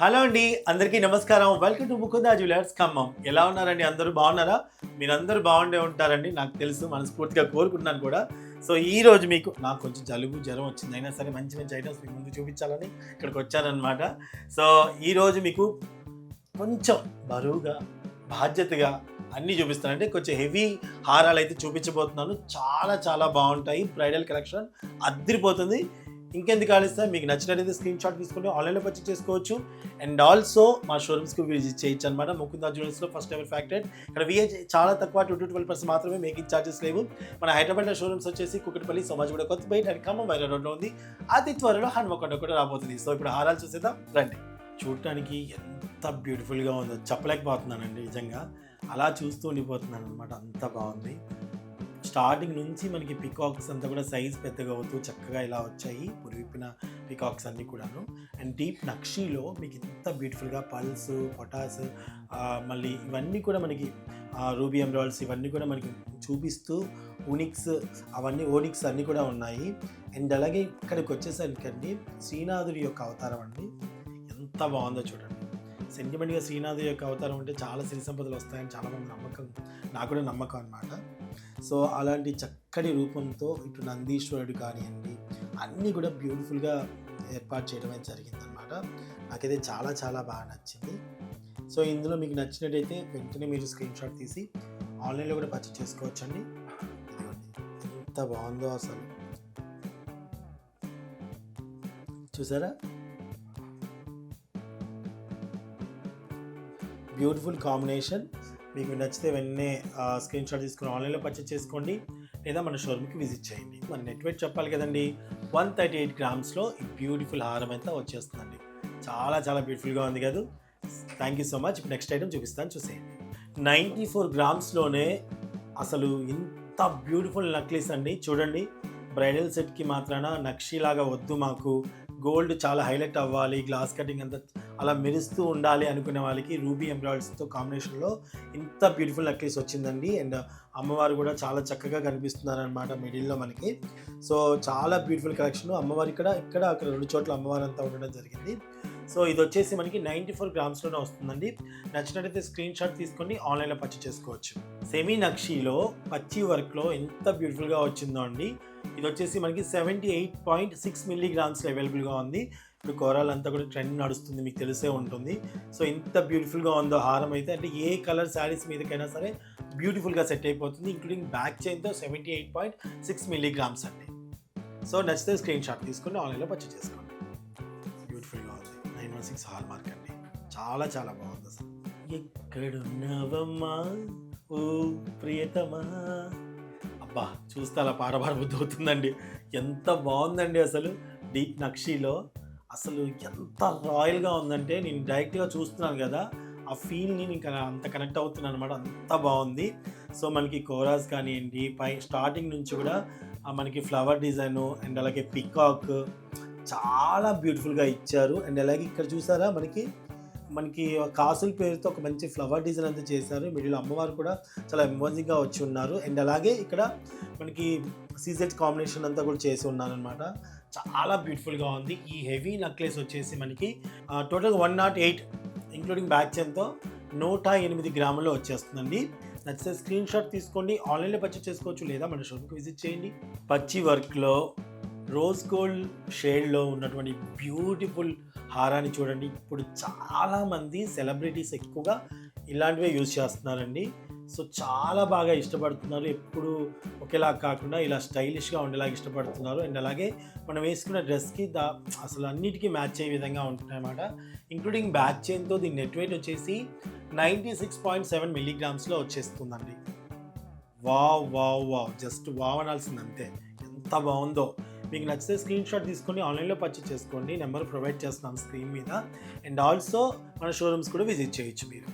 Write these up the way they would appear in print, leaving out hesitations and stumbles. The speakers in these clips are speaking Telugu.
హలో అండి, అందరికీ నమస్కారం. Welcome to Mukunda jewellers Khammam. ఎలా ఉన్నారండి? అందరూ బాగున్నారా? మీరందరూ బాగుండే ఉంటారండి, నాకు తెలుసు. మనస్ఫూర్తిగా కోరుకుంటున్నాను కూడా. సో ఈరోజు నాకు కొంచెం జలుబు జ్వరం వచ్చింది, అయినా సరే మంచి మంచి ఐటమ్స్ మీకు ముందు చూపించాలని ఇక్కడికి వచ్చానన్నమాట. సో ఈరోజు మీకు కొంచెం బరువుగా, బాధ్యతగా అన్నీ చూపిస్తాను. అంటే కొంచెం హెవీ హారాలు అయితే చూపించబోతున్నాను. చాలా చాలా బాగుంటాయి. బ్రైడల్ కలెక్షన్ అద్దరిపోతుంది. ఇంకెందుకు ఆలస్యం, మీకు నచ్చినట్లయితే స్క్రీన్ షాట్ తీసుకొని ఆన్లైన్లో పర్చేస్ చేసుకోవచ్చు. అండ్ ఆల్సో మా షోరూమ్స్కి విజిట్ చేయొచ్చు అనమాట. ముకుందా జ్యువెలర్స్లో ఫస్ట్ ఎవర్ ఫ్యాక్టరీ. ఇక్కడ విఏ చాలా తక్కువ, 2-12% మాత్రమే, మేకింగ్ ఛార్జెస్ లేవు. మన హైదరాబాద్లో షోరూమ్స్ వచ్చేసి కుకట్పల్లి, సోమాజిగూడ, కొత్తపేట అండ్ ఖమ్మం వైరా రోడ్లో ఉంది. అతి త్వరలో హన్మకొండ కూడా రాబోతుంది. సో ఇప్పుడు హారాలు చూసేద్దాం రండి. చూడటానికి ఎంత బ్యూటిఫుల్గా ఉందో చెప్పలేకపోతున్నానండి, నిజంగా అలా చూస్తూ ఉండిపోతున్నాను అనమాట. అంత బాగుంది. స్టార్టింగ్ నుంచి మనకి పికాక్స్ అంతా కూడా సైజ్ పెద్దగా అవుతూ చక్కగా ఇలా వచ్చాయి, పురివిప్పిన పికాక్స్ అన్నీ కూడాను. అండ్ డీప్ నక్షీలో మీకు ఇంత బ్యూటిఫుల్గా పల్స్, పొటాస్, మళ్ళీ ఇవన్నీ కూడా మనకి రూబీ ఎమరాల్డ్స్ ఇవన్నీ కూడా మనకి చూపిస్తూ ఓనిక్స్ అన్నీ కూడా ఉన్నాయి. అండ్ అలాగే ఇక్కడికి వచ్చేసరికండి శ్రీనాథుడి యొక్క అవతారం అండి, ఎంత బాగుందో చూడండి. సెంటిమెంట్గా శ్రీనాథుడి యొక్క అవతారం అంటే చాలా సిరి సంపదలు వస్తాయని చాలామంది నమ్మకం, నాకు కూడా నమ్మకం అనమాట. సో అలాంటి చక్కటి రూపంతో ఇటు నందీశ్వరుడు కానివ్వండి అన్నీ కూడా బ్యూటిఫుల్గా ఏర్పాటు చేయడం అయితే జరిగిందనమాట. నాకైతే చాలా చాలా బాగా నచ్చింది. సో ఇందులో మీకు నచ్చినట్టయితే వెంటనే మీరు స్క్రీన్ షాట్ తీసి ఆన్లైన్లో కూడా పర్చేస్ చేసుకోవచ్చండి. ఎంత బాగుందో అసలు, చూసారా? Beautiful combination. మీకు నచ్చితే వెంటనే స్క్రీన్ షాట్ తీసుకుని ఆన్లైన్లో పర్చేస్ చేసుకోండి, లేదా మన షోరూమ్కి విజిట్ చేయండి. మన నెట్వర్క్ చెప్పాలి కదండి. 138 గ్రామ్స్లో ఈ బ్యూటిఫుల్ హారం అయితే వచ్చేస్తుందండి. చాలా చాలా బ్యూటిఫుల్గా ఉంది కదా. Thank you so much. ఇప్పుడు నెక్స్ట్ ఐటమ్ చూపిస్తాను, చూసేయండి. 94 గ్రామ్స్లోనే అసలు ఇంత బ్యూటిఫుల్ నెక్లెస్ అండి. చూడండి, బ్రైడల్ సెట్కి మాత్రాన నక్షీలాగా వద్దు, మాకు గోల్డ్ చాలా హైలైట్ అవ్వాలి, గ్లాస్ కటింగ్ అంతా అలా మెరుస్తూ ఉండాలి అనుకునే వాళ్ళకి రూబీ ఎమరాల్డ్స్తో కాంబినేషన్లో ఇంత బ్యూటిఫుల్ నెక్లెస్ వచ్చిందండి. అండ్ అమ్మవారు కూడా చాలా చక్కగా కనిపిస్తున్నారనమాట మిడిల్లో మనకి. సో చాలా బ్యూటిఫుల్ కలెక్షన్. అమ్మవారు ఇక్కడ అక్కడ 2 చోట్ల అమ్మవారు అంతా ఉండడం జరిగింది. సో ఇది వచ్చేసి మనకి 94 గ్రామ్స్లోనే వస్తుందండి. నచ్చినట్టయితే స్క్రీన్ షాట్ తీసుకొని ఆన్లైన్లో పర్చేస్ చేసుకోవచ్చు. సెమీ నక్షీలో పచ్చి వర్క్లో ఎంత బ్యూటిఫుల్గా వచ్చిందో అండి. ఇది వచ్చేసి మనకి 78.6 మిల్లీగ్రామ్స్లో అవైలబుల్గా ఉంది. ఇప్పుడు కోరాలు అంతా కూడా ట్రెండ్ నడుస్తుంది, మీకు తెలిసే ఉంటుంది. సో ఇంత బ్యూటిఫుల్గా ఉందో హారం అయితే, అంటే ఏ కలర్ శారీస్ మీదకైనా సరే బ్యూటిఫుల్గా సెట్ అయిపోతుంది. ఇంక్లూడింగ్ బ్యాక్ చైన్తో 78.6 మిల్లీగ్రామ్స్ అండి. సో నచ్చితే స్క్రీన్ షాట్ తీసుకొని ఆన్లైన్లో పర్చేస్ చేసుకోండి. బ్యూటిఫుల్గా ఉంది. 916 హాల్ మార్క్ అండి. చాలా చాలా బాగుంది అసలు. ఎక్కడున్నావమ్మా ఓ ప్రియతమా, అబ్బా చూస్తే అలా పాడబుద్ధి అవుతుందండి. ఎంత బాగుందండి అసలు. డీప్ నక్షీలో అసలు ఎంత రాయల్గా ఉందంటే, నేను డైరెక్ట్గా చూస్తున్నాను కదా, ఆ ఫీల్ని నేను అంత కనెక్ట్ అవుతున్నాను అనమాట. అంత బాగుంది. సో మనకి కోరాస్ కానివ్వండి, స్టార్టింగ్ నుంచి కూడా మనకి ఫ్లవర్ డిజైను అండ్ అలాగే పికాక్ చాలా బ్యూటిఫుల్గా ఇచ్చారు. అండ్ అలాగే ఇక్కడ చూసారా, మనకి కాసుల పేరుతో ఒక మంచి ఫ్లవర్ డిజైన్ అంతా చేశారు. మిడిల్ అమ్మవారు కూడా చాలా ఎమోజింగ్గా వచ్చి ఉన్నారు. అండ్ అలాగే ఇక్కడ మనకి సీజెడ్ కాంబినేషన్ అంతా కూడా చేసి ఉన్నారనమాట. చాలా బ్యూటిఫుల్గా ఉంది. ఈ హెవీ నెక్లెస్ వచ్చేసి మనకి టోటల్ 108 ఇంక్లూడింగ్ బ్యాక్ చైన్తో 108 గ్రాముల్లో వచ్చేస్తుందండి. నచ్చితే స్క్రీన్ షాట్ తీసుకోండి, ఆన్లైన్లో పర్చేస్ చేసుకోవచ్చు, లేదా మన షాప్కి విజిట్ చేయండి. పచ్చి వర్క్లో రోజ్ గోల్డ్ షేడ్లో ఉన్నటువంటి బ్యూటిఫుల్ హారాన్ని చూడండి. ఇప్పుడు చాలామంది సెలబ్రిటీస్ ఎక్కువగా ఇలాంటివే యూజ్ చేస్తున్నారండి. సో చాలా బాగా ఇష్టపడుతున్నారు. ఎప్పుడు ఒకేలా కాకుండా ఇలా స్టైలిష్గా ఉండేలాగా ఇష్టపడుతున్నారు. అండ్ అలాగే మనం వేసుకున్న డ్రెస్కి అసలు అన్నిటికీ మ్యాచ్ అయ్యే విధంగా ఉంటున్నాయన్నమాట. ఇంక్లూడింగ్ బ్యాక్ చైన్తో దీని నెట్ వెయిట్ వచ్చేసి 96.7 మిల్లీగ్రామ్స్లో వచ్చేస్తుందండి. Wow wow wow, just wow అనాల్సింది అంతే. ఎంత బాగుందో. మీకు నచ్చితే స్క్రీన్ షాట్ తీసుకొని ఆన్లైన్లో పర్చేస్ చేసుకోండి. నెంబర్ ప్రొవైడ్ చేస్తున్నాం స్క్రీన్ మీద. అండ్ ఆల్సో మన షోరూమ్స్ కూడా విజిట్ చేయొచ్చు మీరు.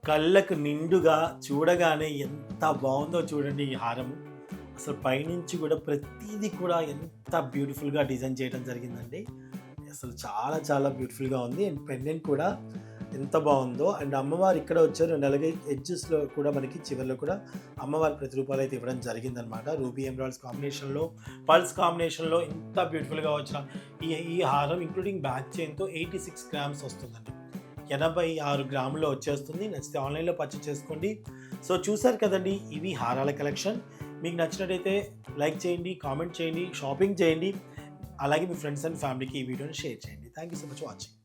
కళ్ళకు నిండుగా చూడగానే ఎంత బాగుందో చూడండి ఈ హారము. అసలు పైనుంచి కూడా ప్రతిదీ కూడా ఎంత బ్యూటిఫుల్గా డిజైన్ చేయడం జరిగిందండి. అసలు చాలా చాలా బ్యూటిఫుల్గా ఉంది. అండ్ పెండెంట్ కూడా ఎంత బాగుందో. అండ్ అమ్మవారు ఇక్కడ వచ్చారు. అండ్ అలాగే ఎడ్జెస్లో కూడా మనకి చివరిలో కూడా అమ్మవారి ప్రతిరూపాలు అయితే ఇవ్వడం జరిగిందనమాట. రూబీ ఎమరాల్డ్స్ కాంబినేషన్లో, పల్స్ కాంబినేషన్లో ఇంత బ్యూటిఫుల్గా వచ్చిన ఈ హారం ఇంక్లూడింగ్ బ్యాక్ చైన్తో 86 గ్రామ్స్ వస్తుందండి. 86 గ్రాముల్లో వచ్చేస్తుంది. నచ్చితే ఆన్లైన్లో పర్చేస్ చేసుకోండి. సో చూసారు కదండి, ఇవి హారాల కలెక్షన్. మీకు నచ్చినట్టయితే లైక్ చేయండి, కామెంట్ చేయండి, షాపింగ్ చేయండి. అలాగే మీ ఫ్రెండ్స్ అండ్ ఫ్యామిలీకి ఈ వీడియోని షేర్ చేయండి. Thank you so much watching.